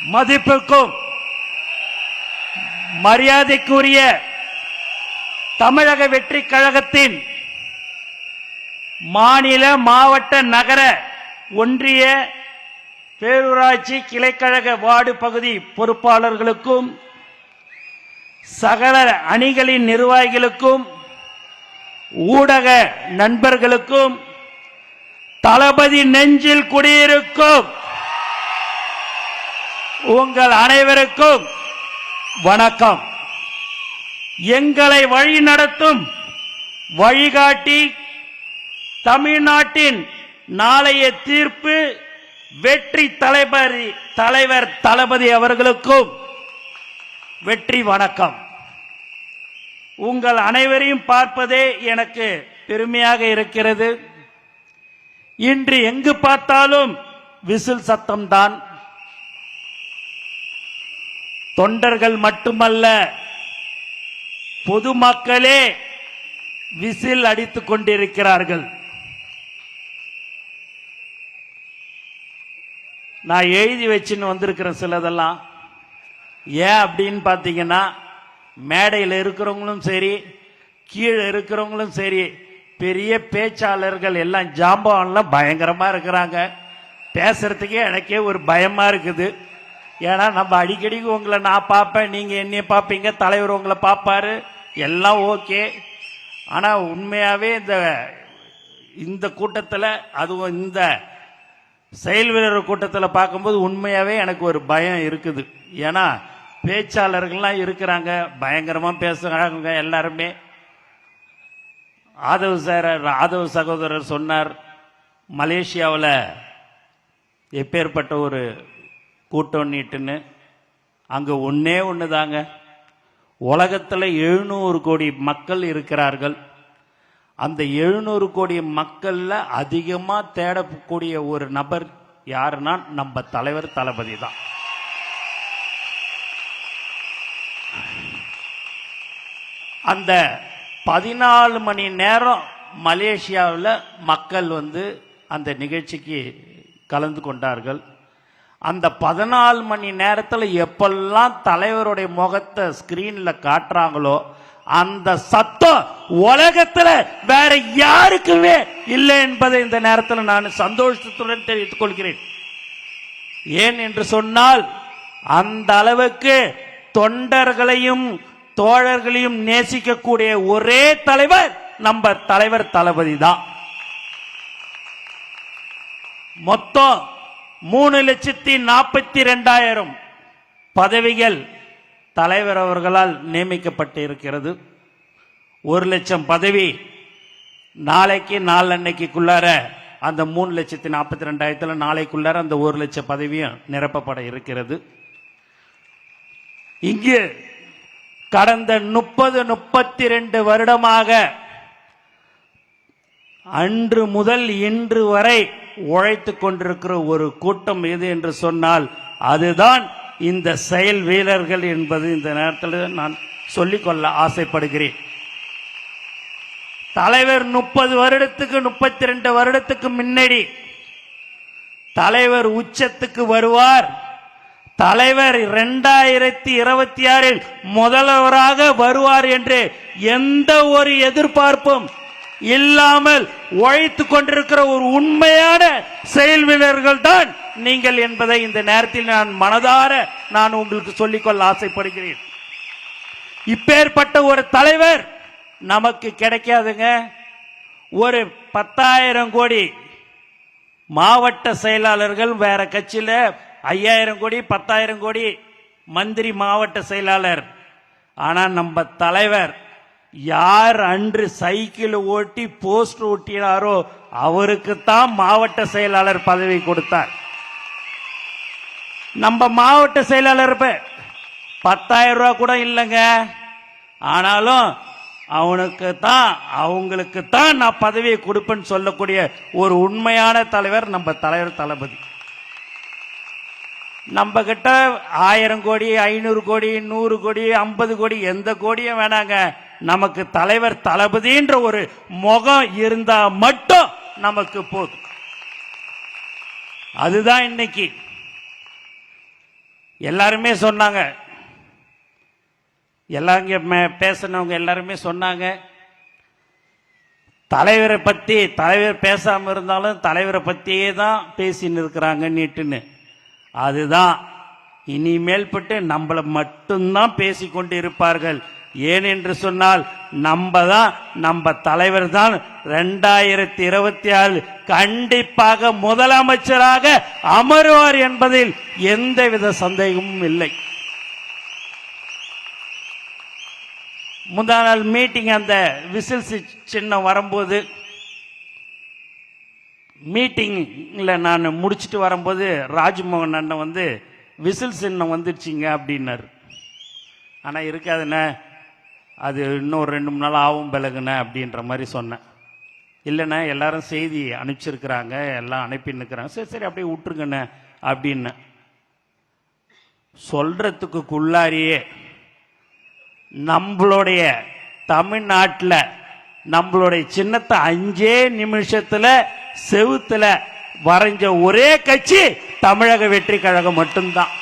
மதிப்புக்கும் மரியாதைக்குரிய தமிழக வெற்றி கழகத்தின் மாநில, மாவட்ட, நகர, ஒன்றிய, பேரூராட்சி, கிளைக்கழக வார்டு பகுதி பொறுப்பாளர்களுக்கும் சகல அணிகளின் நிர்வாகிகளுக்கும் ஊடக நண்பர்களுக்கும் தளபதி நெஞ்சில் குடியிருக்கும் உங்கள் அனைவருக்கும் வணக்கம். எங்களை வழி நடத்தும் வழிகாட்டி தமிழ்நாட்டின் நாளைய தீர்ப்பு வெற்றி தலைவர் தளபதி அவர்களுக்கும் வெற்றி வணக்கம். உங்கள் அனைவரையும் பார்ப்பதே எனக்கு பெருமையாக இருக்கிறது. இன்று எங்கு பார்த்தாலும் விசில் சத்தம்தான். தொண்டர்கள் மட்டுமல்ல, பொதுமக்களே விசில் அடித்துக் கொண்டிருக்கிறார்கள். நான் எழுதி வச்சுன்னு வந்திருக்கிறேன் சிலதெல்லாம். ஏன் அப்படின்னு பார்த்தீங்கன்னா, மேடையில் இருக்கிறவங்களும் சரி, கீழே இருக்கிறவங்களும் சரி, பெரிய பேச்சாளர்கள் எல்லாம் ஜாம்பவான்லாம் பயங்கரமா இருக்கிறாங்க. பேசுறதுக்கே எனக்கே ஒரு பயமா இருக்குது. ஏன்னா நம்ம அடிக்கடி உங்களை நான் பார்ப்பேன், நீங்க என்னைய பார்ப்பீங்க, தலைவர் உங்களை பார்ப்பாரு, எல்லாம் ஓகே. ஆனா உண்மையாவே இந்த கூட்டத்தில், அதுவும் இந்த செயல் வீரர் கூட்டத்தில் பார்க்கும்போது உண்மையாவே எனக்கு ஒரு பயம் இருக்குது. ஏன்னா பேச்சாளர்கள்லாம் இருக்கிறாங்க, பயங்கரமா பேசுறாங்க எல்லாருமே. ஆதவ சகோதரர் சொன்னார், மலேசியாவில் எப்பேற்பட்ட ஒரு கூட்டம் நீட்டுன்னு. அங்க ஒன்னே ஒண்ணுதாங்க, உலகத்தில் 700 கோடி மக்கள் இருக்கிறார்கள். அந்த 700 கோடி மக்கள்ல அதிகமா தேடக்கூடிய ஒரு நபர் யாருன்னா நம்ம தலைவர் தளபதி தான். அந்த 14 மணி நேரம் மலேசியாவில் மக்கள் அந்த நிகழ்ச்சிக்கு கலந்து கொண்டார்கள். அந்த 14 மணி நேரத்தில் எப்பெல்லாம் தலைவருடைய முகத்தை ஸ்கிரீன்ல காட்டுறாங்களோ அந்த சத்தம் உலகத்தில் வேற யாருக்குமே இல்லை என்பதை இந்த நேரத்தில் நான் சந்தோஷத்துடன் தெரிவித்துக் கொள்கிறேன். ஏன் என்று சொன்னால், அந்த அளவுக்கு தொண்டர்களையும் தோழர்களையும் நேசிக்கக்கூடிய ஒரே தலைவர் நம்ம தலைவர் தளபதி தான். மொத்தம் 3,42,000 பதவிகள் தலைவர் அவர்களால் நியமிக்கப்பட்டு இருக்கிறது. 1,00,000 பதவி நாளைக்கு நாளன்னைக்குள்ளார அந்த 3,42,000 நாளைக்குள்ளார அந்த 1,00,000 பதவியும் நிரப்பப்பட இருக்கிறது. இங்கு கடந்த 30-32 வருடமாக அன்று முதல் இன்று வரை உழைத்துக் கொண்டிருக்கிற ஒரு கூட்டம் எது என்று சொன்னால் அதுதான் இந்த செயல் வீரர்கள் என்பது இந்த நேரத்தில் நான் சொல்லிக்கொள்ள ஆசைப்படுகிறேன். தலைவர் 30 வருடத்துக்கு 32 வருடத்துக்கு முன்னாடி தலைவர் உச்சத்துக்கு வருவார். தலைவர் 2026 முதல்வராக வருவார் என்று எந்த ஒரு எதிர்பார்ப்பும் இல்லாமல் உழைத்துக் கொண்டிருக்கிற ஒரு உண்மையான செயல் வீரர்கள் தான் நீங்கள் என்பதை இந்த நேரத்தில் நான் மனதார உங்களுக்கு சொல்லிக்கொள்ள ஆசைப்படுகிறேன். இப்பேற்பட்ட ஒரு தலைவர் நமக்கு கிடைக்காதுங்க. ஒரு 10,000 கோடி மாவட்ட செயலாளர்கள் வேற கட்சியில, 5,000 கோடி 10,000 கோடி மந்திரி மாவட்ட செயலாளர். ஆனா நம்ம தலைவர் யார் அன்று சைக்கிள் ஓட்டி போஸ்ட் ஓட்டினாரோ அவருக்கு தான் மாவட்ட செயலாளர் பதவி கொடுத்தார். நம்ம மாவட்ட செயலாளர் 10,000 ரூபாய் கூட இல்லைங்க. ஆனாலும் அவங்களுக்கு தான் நான் பதவியை கொடுப்பேன்னு சொல்லக்கூடிய ஒரு உண்மையான தலைவர் நம்ம தலைவர் தளபதி. நம்ம கிட்ட 1000 கோடி 500 கோடி 100 கோடி 50 கோடி எந்த கோடியும் வேணாங்க. நமக்கு தலைவர் தளபதின்ற ஒரு முகம் இருந்தா மட்டும் நமக்கு போதும். அதுதான் இன்னைக்கு எல்லாருமே சொன்னாங்க, எல்லாரும் பேசினவங்க எல்லாருமே சொன்னாங்க, தலைவரை பத்தி தலைவர் பேசாம இருந்தாலும் தலைவரை பத்தியே தான் பேசின்னு இருக்கிறாங்க நீட்டுன்னு. அதுதான் இனிமேல் பட்டு நம்மளை மட்டும்தான் பேசிக்கொண்டு இருப்பார்கள். ஏனென்று சொன்னால் நம்ம தலைவர் தான் 2026 கண்டிப்பாக முதலமைச்சராக அமருவார் என்பதில் எந்தவித சந்தேகமும் இல்லை. முந்தா நாள் மீட்டிங் அந்த விசில் சின்னம் வரும்போது, மீட்டிங்ல நான் முடிச்சுட்டு வரும்போது ராஜ்மோகன் அண்ணன் வந்து விசில் சின்னம் வந்துடுச்சிங்க அப்படின்னாரு. ஆனால் இருக்காதுண்ணே, அது இன்னும் 2-3 நாள் ஆகும் பிறகுண்ணே அப்படின்ற மாதிரி சொன்னேன். இல்லைண்ணே, எல்லாரும் செய்தி அனுப்பிச்சிருக்கிறாங்க, எல்லாம் அனுப்பின்னுக்கிறாங்க, சரி சரி அப்படியே விட்டுருங்கண்ணே அப்படின்னு சொல்றதுக்குள்ளாரியே நம்மளுடைய தமிழ்நாட்டில் நம்மளுடைய சின்னத்தை 5 நிமிஷத்துல செவுத்துல வரைஞ்ச ஒரே கட்சி தமிழக வெற்றி கழகம் மட்டும்தான்.